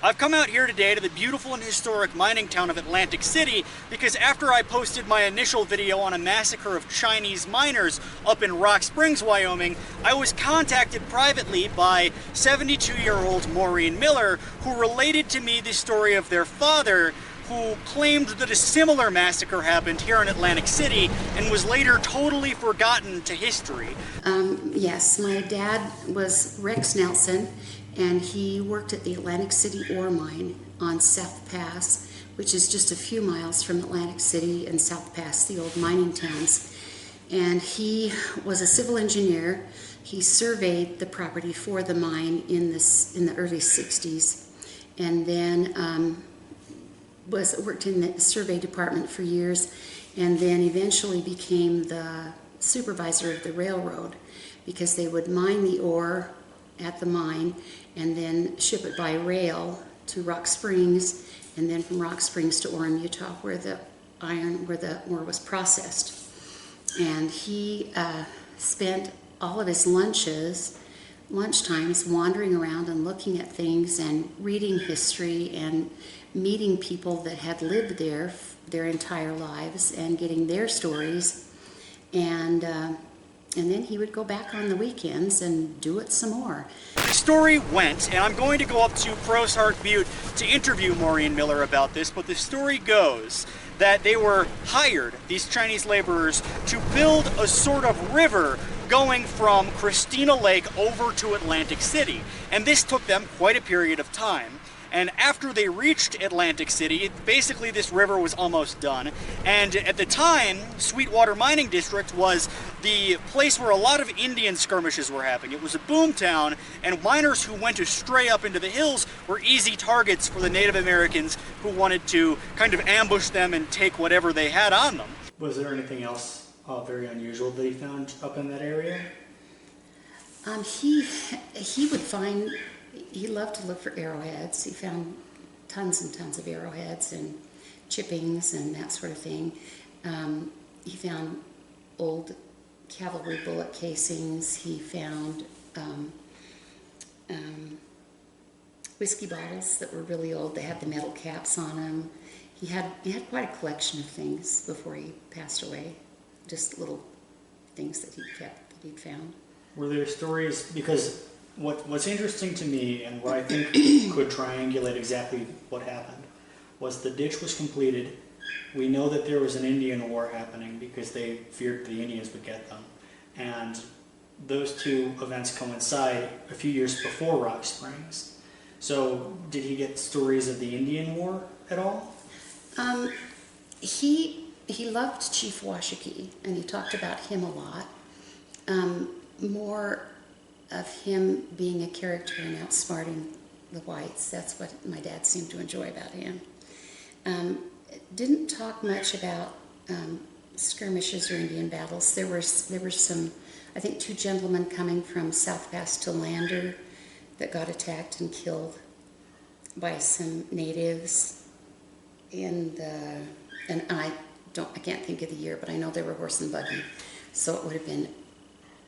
I've come out here today to the beautiful and historic mining town of Atlantic City because after I posted my initial video on a massacre of Chinese miners up in Rock Springs, Wyoming, I was contacted privately by 72-year-old Maurine Miller, who related to me the story of their father, who claimed that a similar massacre happened here in Atlantic City and was later totally forgotten to history. Yes, my dad was Rex Nelson, and he worked at the Atlantic City ore mine on South Pass, which is just a few miles from Atlantic City and South Pass, the old mining towns. And he was a civil engineer. He surveyed the property for the mine in the early 60s, and then worked in the survey department for years, and then eventually became the supervisor of the railroad, because they would mine the ore at the mine and then ship it by rail to Rock Springs, and then from Rock Springs to Orem, Utah, where the ore was processed. And he spent all of his lunchtimes wandering around and looking at things and reading history and meeting people that had lived there their entire lives and getting their stories, and then he would go back on the weekends and do it some more. The story went, and I'm going to go up to Crow's Butte to interview Maurine Miller about this, but the story goes that they were hired, these Chinese laborers, to build a sort of river going from Christina Lake over to Atlantic City. And this took them quite a period of time. And after they reached Atlantic City, basically this river was almost done. And at the time, Sweetwater Mining District was the place where a lot of Indian skirmishes were happening. It was a boom town, and miners who went to stray up into the hills were easy targets for the Native Americans who wanted to kind of ambush them and take whatever they had on them. Was there anything else very unusual that he found up in that area? He would find... He loved to look for arrowheads. He found tons and tons of arrowheads and chippings and that sort of thing. He found old cavalry bullet casings. He found whiskey bottles that were really old. They had the metal caps on them. He had quite a collection of things before he passed away. Just little things that he kept, that he'd found. Were there stories, because what's interesting to me, and what I think could triangulate exactly what happened, was the ditch was completed. We know that there was an Indian war happening because they feared the Indians would get them. And those two events coincide a few years before Rock Springs. So did he get stories of the Indian War at all? He loved Chief Washakie, and he talked about him a lot. More of him being a character and outsmarting the whites. That's what my dad seemed to enjoy about him. Didn't talk much about skirmishes or Indian battles. There were some, I think, two gentlemen coming from South Pass to Lander that got attacked and killed by some natives and I can't think of the year, but I know they were horse and buggy, so it would have been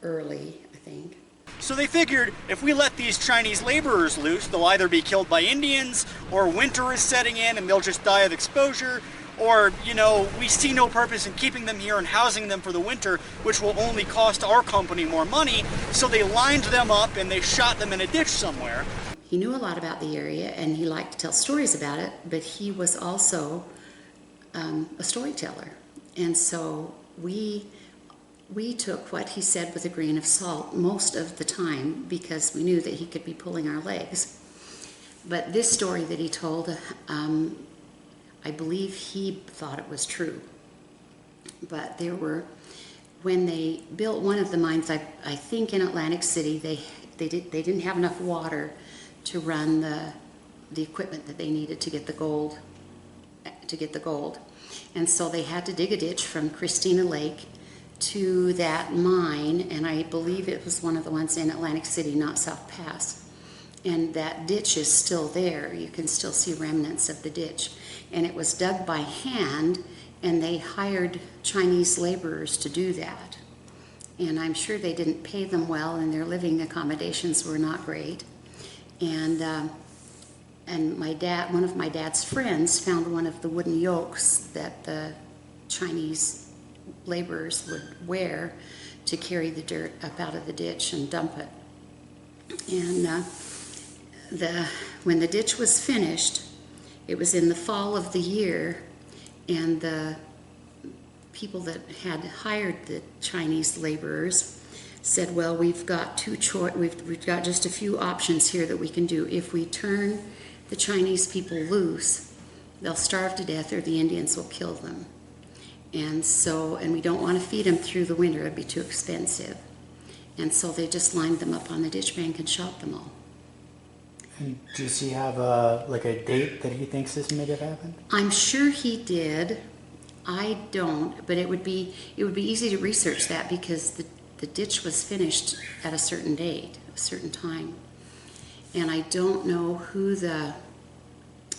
early, I think. So they figured, if we let these Chinese laborers loose, they'll either be killed by Indians, or winter is setting in and they'll just die of exposure, or, you know, we see no purpose in keeping them here and housing them for the winter, which will only cost our company more money. So they lined them up and they shot them in a ditch somewhere. He knew a lot about the area and he liked to tell stories about it, but he was also a storyteller. And so we took what he said with a grain of salt most of the time, because we knew that he could be pulling our legs. But this story that he told, I believe he thought it was true. But when they built one of the mines, I think in Atlantic City, they didn't have enough water to run the equipment that they needed to get the gold. And so they had to dig a ditch from Christina Lake to that mine, and I believe it was one of the ones in Atlantic City, not South Pass. And that ditch is still there. You can still see remnants of the ditch. And it was dug by hand, and they hired Chinese laborers to do that. And I'm sure they didn't pay them well, and their living accommodations were not great. And and one of my dad's friends found one of the wooden yokes that the Chinese laborers would wear to carry the dirt up out of the ditch and dump it. And when the ditch was finished, it was in the fall of the year, and the people that had hired the Chinese laborers said, well, we've got we've got just a few options here that we can do. If we turn the Chinese people loose, they'll starve to death or the Indians will kill them. And we don't want to feed them through the winter, it'd be too expensive. And so they just lined them up on the ditch bank and shot them all. And does he have a date that he thinks this may have happened? I'm sure he did. I don't, but it would be easy to research that because the ditch was finished at a certain date, a certain time. And I don't know who the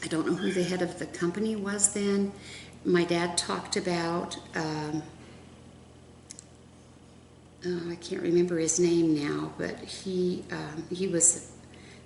head of the company was then. My dad talked about, I can't remember his name now, but he was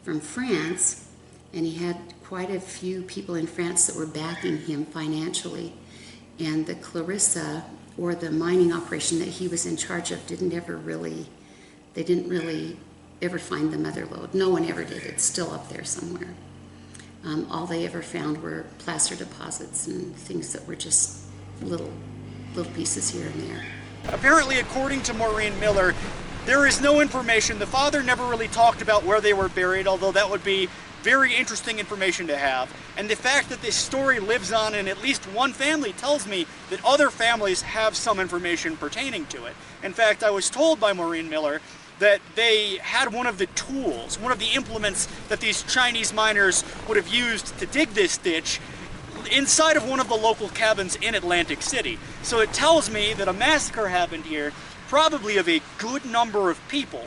from France, and he had quite a few people in France that were backing him financially. And the Clarissa, or the mining operation that he was in charge of, didn't really ever find the mother lode. No one ever did. It's still up there somewhere. All they ever found were placer deposits and things that were just little pieces here and there. Apparently, according to Maurine Miller, there is no information. The father never really talked about where they were buried, although that would be very interesting information to have. And the fact that this story lives on in at least one family tells me that other families have some information pertaining to it. In fact, I was told by Maurine Miller that they had one of the tools, one of the implements that these Chinese miners would have used to dig this ditch inside of one of the local cabins in Atlantic City. So it tells me that a massacre happened here, probably of a good number of people,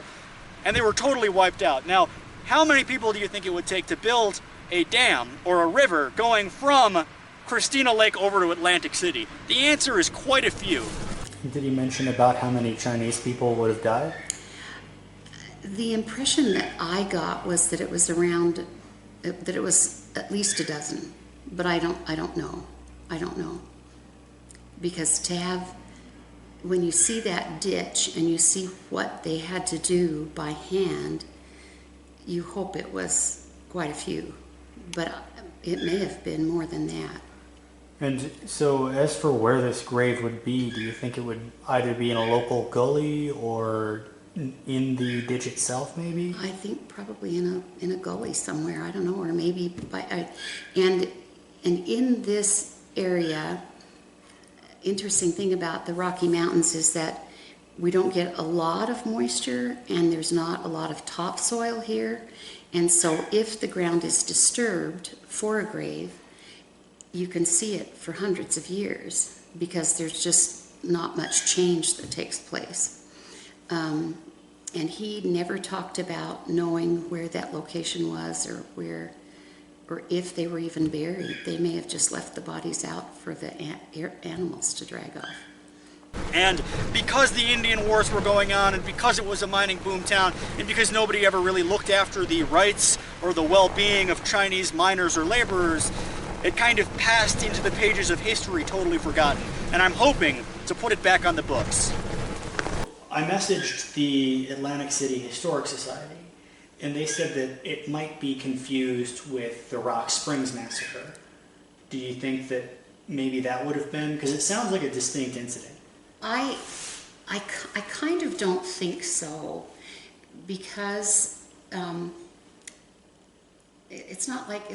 and they were totally wiped out. Now, how many people do you think it would take to build a dam or a river going from Christina Lake over to Atlantic City? The answer is quite a few. Did he mention about how many Chinese people would have died? The impression that I got was that it was at least a dozen, but I don't know. Because when you see that ditch and you see what they had to do by hand, you hope it was quite a few, but it may have been more than that. And so as for where this grave would be, do you think it would either be in a local gully or in the ditch itself, maybe? I think probably in a gully somewhere, I don't know, or maybe and in this area, interesting thing about the Rocky Mountains is that we don't get a lot of moisture and there's not a lot of topsoil here. And so if the ground is disturbed for a grave, you can see it for hundreds of years because there's just not much change that takes place. And he never talked about knowing where that location was or if they were even buried. They may have just left the bodies out for the animals to drag off. And because the Indian Wars were going on, and because it was a mining boom town, and because nobody ever really looked after the rights or the well-being of Chinese miners or laborers, it kind of passed into the pages of history totally forgotten. And I'm hoping to put it back on the books. I messaged the Atlantic City Historic Society, and they said that it might be confused with the Rock Springs Massacre. Do you think that maybe that would have been? Because it sounds like a distinct incident. I kind of don't think so, because it's not like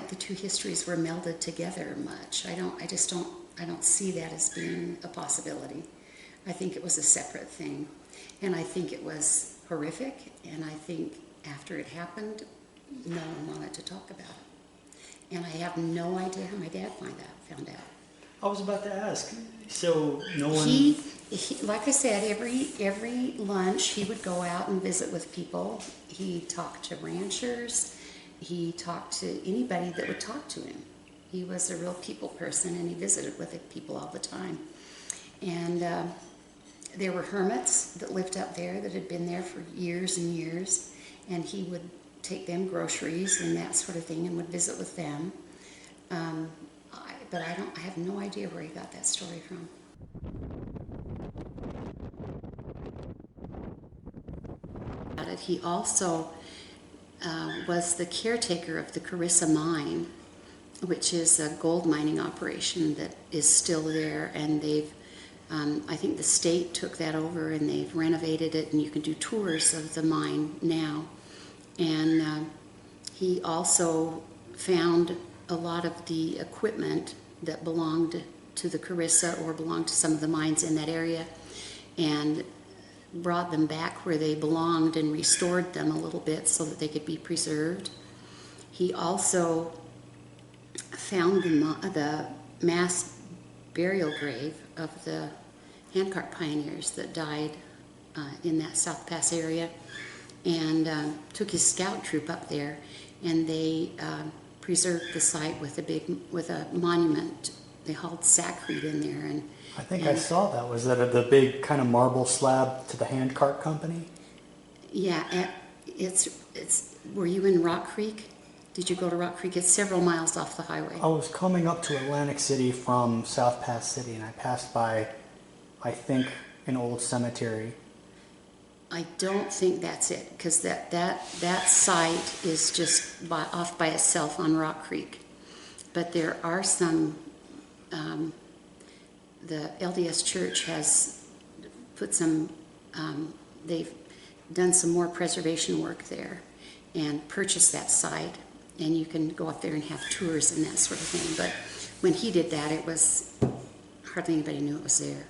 the two histories were melded together much. I don't see that as being a possibility. I think it was a separate thing, and I think it was horrific, and I think after it happened, no one wanted to talk about it. And I have no idea how my dad found out. I was about to ask. So no one. He like I said, every lunch he would go out and visit with people. He talked to ranchers. He talked to anybody that would talk to him. He was a real people person, and he visited with people all the time. And there were hermits that lived up there that had been there for years and years, and he would take them groceries and that sort of thing, and would visit with them. But I have no idea where he got that story from. He also was the caretaker of the Carissa mine, which is a gold mining operation that is still there, and they've I think the state took that over and they've renovated it, and you can do tours of the mine now. And he also found a lot of the equipment that belonged to the Carissa or belonged to some of the mines in that area, and brought them back where they belonged and restored them a little bit so that they could be preserved. He also found the mass burial grave of the handcart pioneers that died in that South Pass area, and took his scout troop up there, and they preserved the site with a monument. They hauled sackcrete in there, and I think I saw that. Was that the big kind of marble slab to the handcart company? Yeah, it's. Were you in Rock Creek? Did you go to Rock Creek? It's several miles off the highway. I was coming up to Atlantic City from South Pass City, and I passed by, I think, an old cemetery. I don't think that's it, because that site is just off by itself on Rock Creek. But there are some. The LDS Church has put some. They've done some more preservation work there, and purchased that site, and you can go up there and have tours and that sort of thing. But when he did that, it was hardly anybody knew it was there.